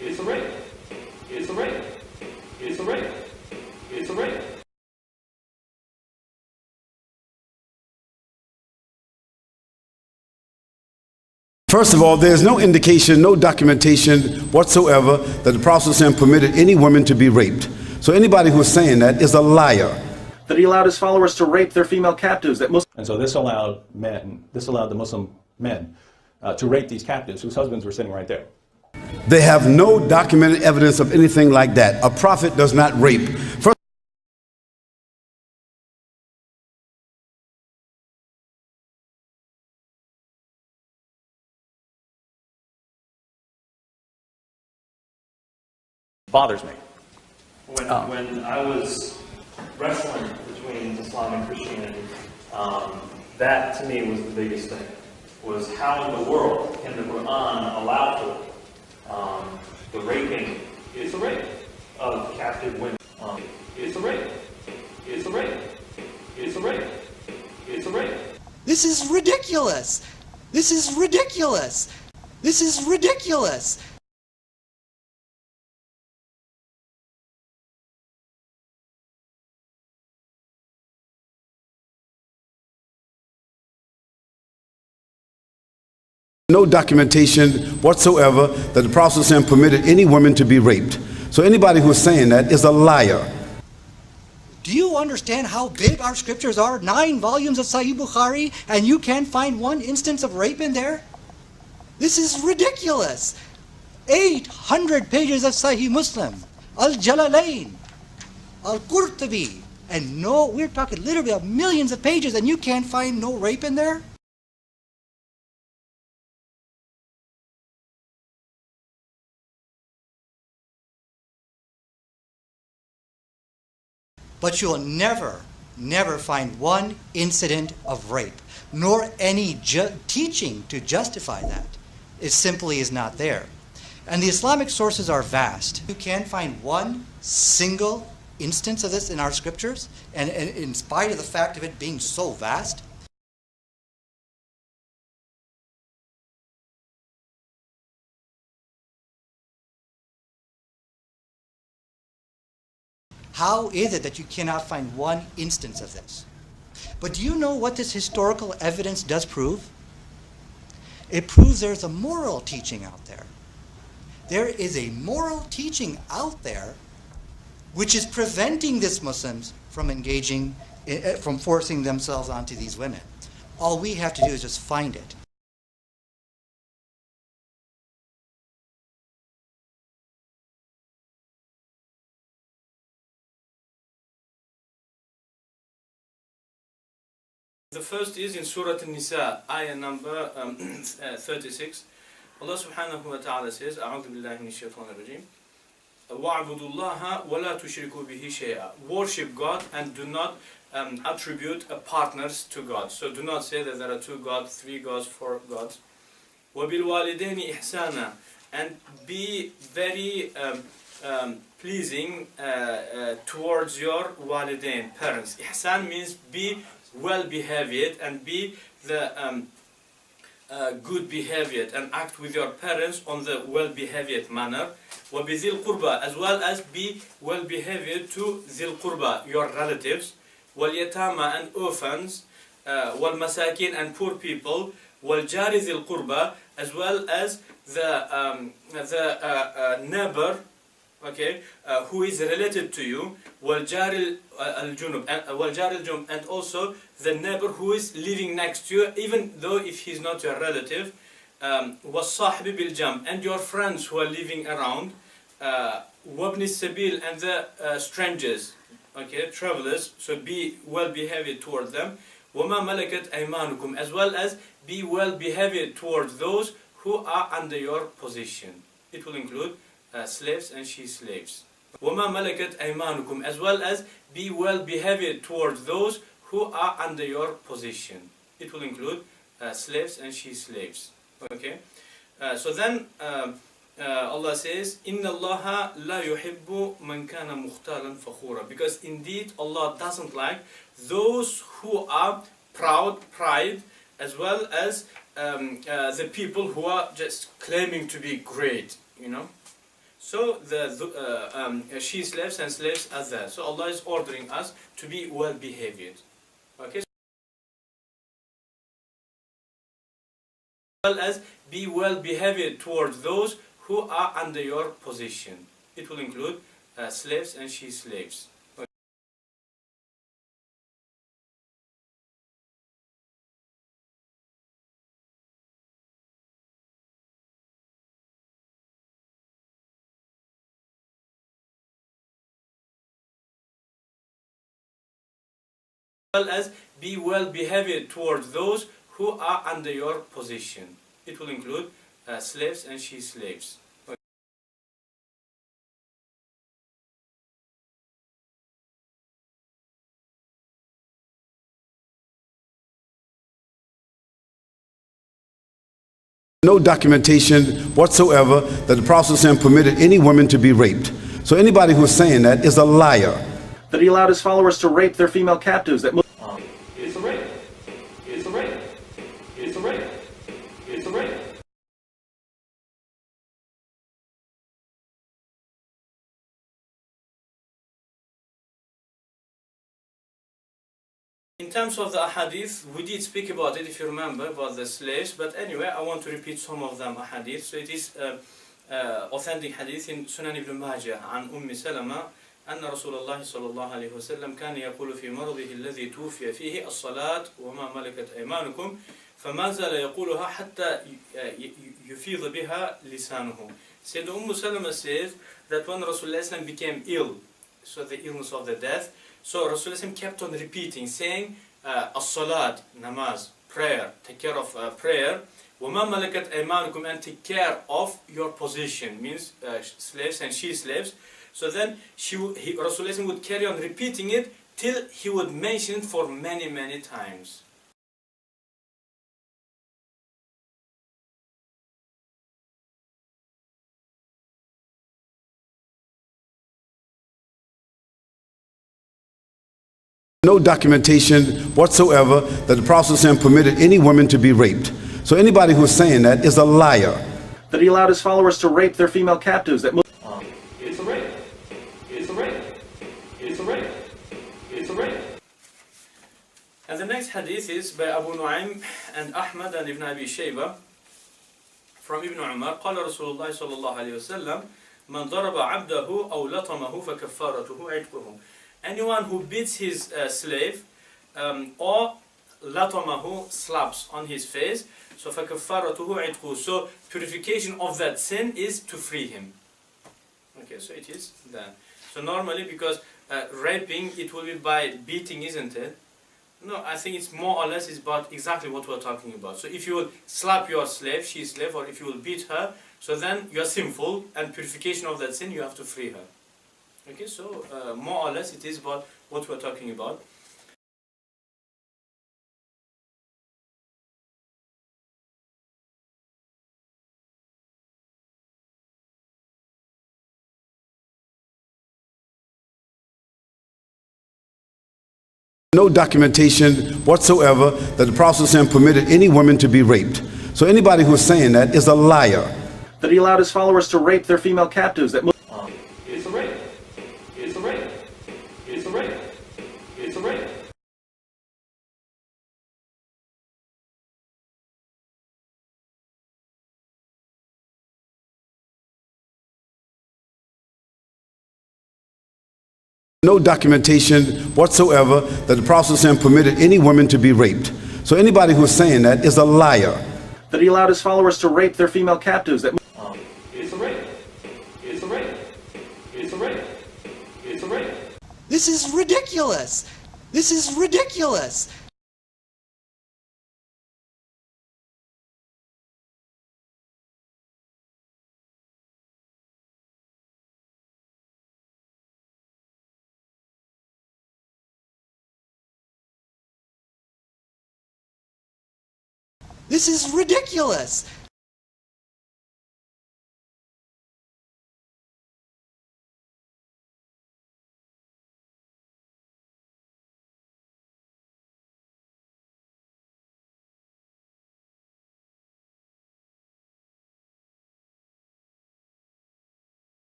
It's a rape. It's a rape. It's a rape. It's a rape. First of all, there is no indication, no documentation whatsoever that the Prophet ﷺ permitted any woman to be raped. So anybody who is saying that is a liar. That he allowed his followers to rape their female captives. And so this allowed the Muslim men to rape these captives whose husbands were sitting right there. They have no documented evidence of anything like that. A prophet does not rape. First, Bothers me. When I was wrestling between Islam and Christianity, that to me was the biggest thing. Was how in the world can the Quran allow for the raping? It's a rape of captive women. It's a rape. It's a rape. It's a rape. It's a rape. This is ridiculous. This is ridiculous. This is ridiculous. no documentation whatsoever that the Prophet ﷺ permitted any woman to be raped. So anybody who is saying that is a liar. Do you understand how big our scriptures are? 9 volumes of Sahih Bukhari, and you can't find one instance of rape in there? This is ridiculous. 800 pages of Sahih Muslim, Al-Jalalain, Al-Qurtubi, and no, we're talking literally of millions of pages, and you can't find no rape in there? But you'll never find one incident of rape, nor any teaching to justify that. It simply is not there. And the Islamic sources are vast. You can't find one single instance of this in our scriptures, and in spite of the fact of it being so vast. How is it that you cannot find one instance of this? But do you know what this historical evidence does prove? It proves there's a moral teaching out there. There is a moral teaching out there which is preventing these Muslims from engaging, from forcing themselves onto these women. All we have to do is just find it. The first is in Surah An-Nisa, ayah number 36. Allah subhanahu wa ta'ala says, أعوذ بالله من الشيطان الرجيم وَاعْبُدُوا اللَّهَ وَلَا تُشْرِكُوا بِهِ شَيْئًا. Worship God and do not attribute partners to God. So do not say that there are 2 gods, 3 gods, 4 gods. وَبِالْوَالِدَيْنِ إِحْسَانًا. And be very pleasing towards your walidain, parents. Ihsan means be well behaved and be the good behaved and act with your parents on the well behaved manner. وَبِذِي الْقُرْبَى, as well as be well behaved to ذِي الْقُرْبَى, your relatives. وَالْيَتَامَى, and orphans. وَالْمَسَاكِينَ, and poor people. وَالْجَارِ ذِي الْقُرْبَى, as well as the neighbor, okay, who is related to you. وَالْجَارِ الْجُنُوب, and also the neighbor who is living next to you, even though if he's not your relative. وَالصَّاحِبِ بِالْجَنْبِ, and your friends who are living around. وَابْنِ السَّبِيلِ, and the strangers, okay, travelers, so be well behaved toward them. وَمَا مَلَكَتْ أَيْمَانُكُمْ, as well as be well behaved towards those who are under your position. It will include slaves and she-slaves. وَمَا مَلَكَتْ أَيْمَانُكُمْ, as well as be well behaved towards those who are under your position. It will include slaves and she-slaves. Okay, so then Allah says, إِنَّ اللَّهَ لَا يُحِبُّ مَنْ كَانَ مُخْتَالًا فَخُورًا, because indeed Allah doesn't like those who are pride, as well as the people who are just claiming to be great. you know. So she slaves and slaves are there. So Allah is ordering us to be well behaved. Okay. As well as be well behaved towards those who are under your position. It will include slaves and she slaves. Well as be well behaved towards those who are under your position. It will include slaves and she slaves. No documentation whatsoever that the Prophet ﷺ permitted any woman to be raped. So anybody who's saying that is a liar. That he allowed his followers to rape their female captives. That It's a rape. It's a rape. It's a rape. It's a rape. In terms of the ahadith, we did speak about it, if you remember, about the slaves. But anyway, I want to repeat some of them ahadith. So it is authentic hadith in Sunan ibn Majah عن أم سلمة أن رسول الله صلى الله عليه وسلم كان يقول في مرضه الذي توفي فيه الصلاة وما ملكت أيمانكم فما زال يقولها حتى يفيض بها لسانه. Said Salama says that when Rasulullah became ill, so the illness of the death, so Rasulullah kept on repeating, saying, as-salat, namaz, prayer, take care of prayer, وَمَا مَلَكَتْ أَيْمَانُكُمْ, and take care of your position, means slaves and she slaves. So then Rasulullah would carry on repeating it till he would mention it for many, many times. No documentation whatsoever that the Prophet ﷺ permitted any woman to be raped. So anybody who's saying that is a liar. that he allowed his followers to rape their female captives. That It's a rape. It's a rape. It's a rape. It's a rape. And the next hadith is by Abu Nu'aym and Ahmad and Ibn Abi Shayba from Ibn Umar. قال رسول الله صلى الله عليه وسلم من ضرب عبده أو لطمه فكفارته عتقه. Anyone who beats his slave or لطمه, slaps on his face, so فكفارته عتقه. So purification of that sin is to free him. Okay, so it is that. So normally, because raping, it will be by beating, isn't it? No, I think it's more or less is about exactly what we're talking about. So if you will slap your slave, she's slave, or if you will beat her, so then you're sinful, and purification of that sin, you have to free her. Okay, so more or less it is about what we're talking about. No documentation whatsoever that the Prophet ﷺ permitted any woman to be raped. So anybody who's saying that is a liar. that he allowed his followers to rape their female captives. That It's a rape. It's a rape. It's a rape. It's a rape. No documentation whatsoever that the Prophet ﷺ permitted any woman to be raped. So anybody who's saying that is a liar. that he allowed his followers to rape their female captives. That It's a rape. It's a rape. It's a rape. It's a rape. This is ridiculous. This is ridiculous. This is ridiculous.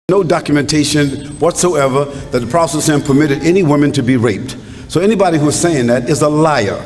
No documentation whatsoever that the Prophet ﷺ permitted any woman to be raped. So anybody who is saying that is a liar.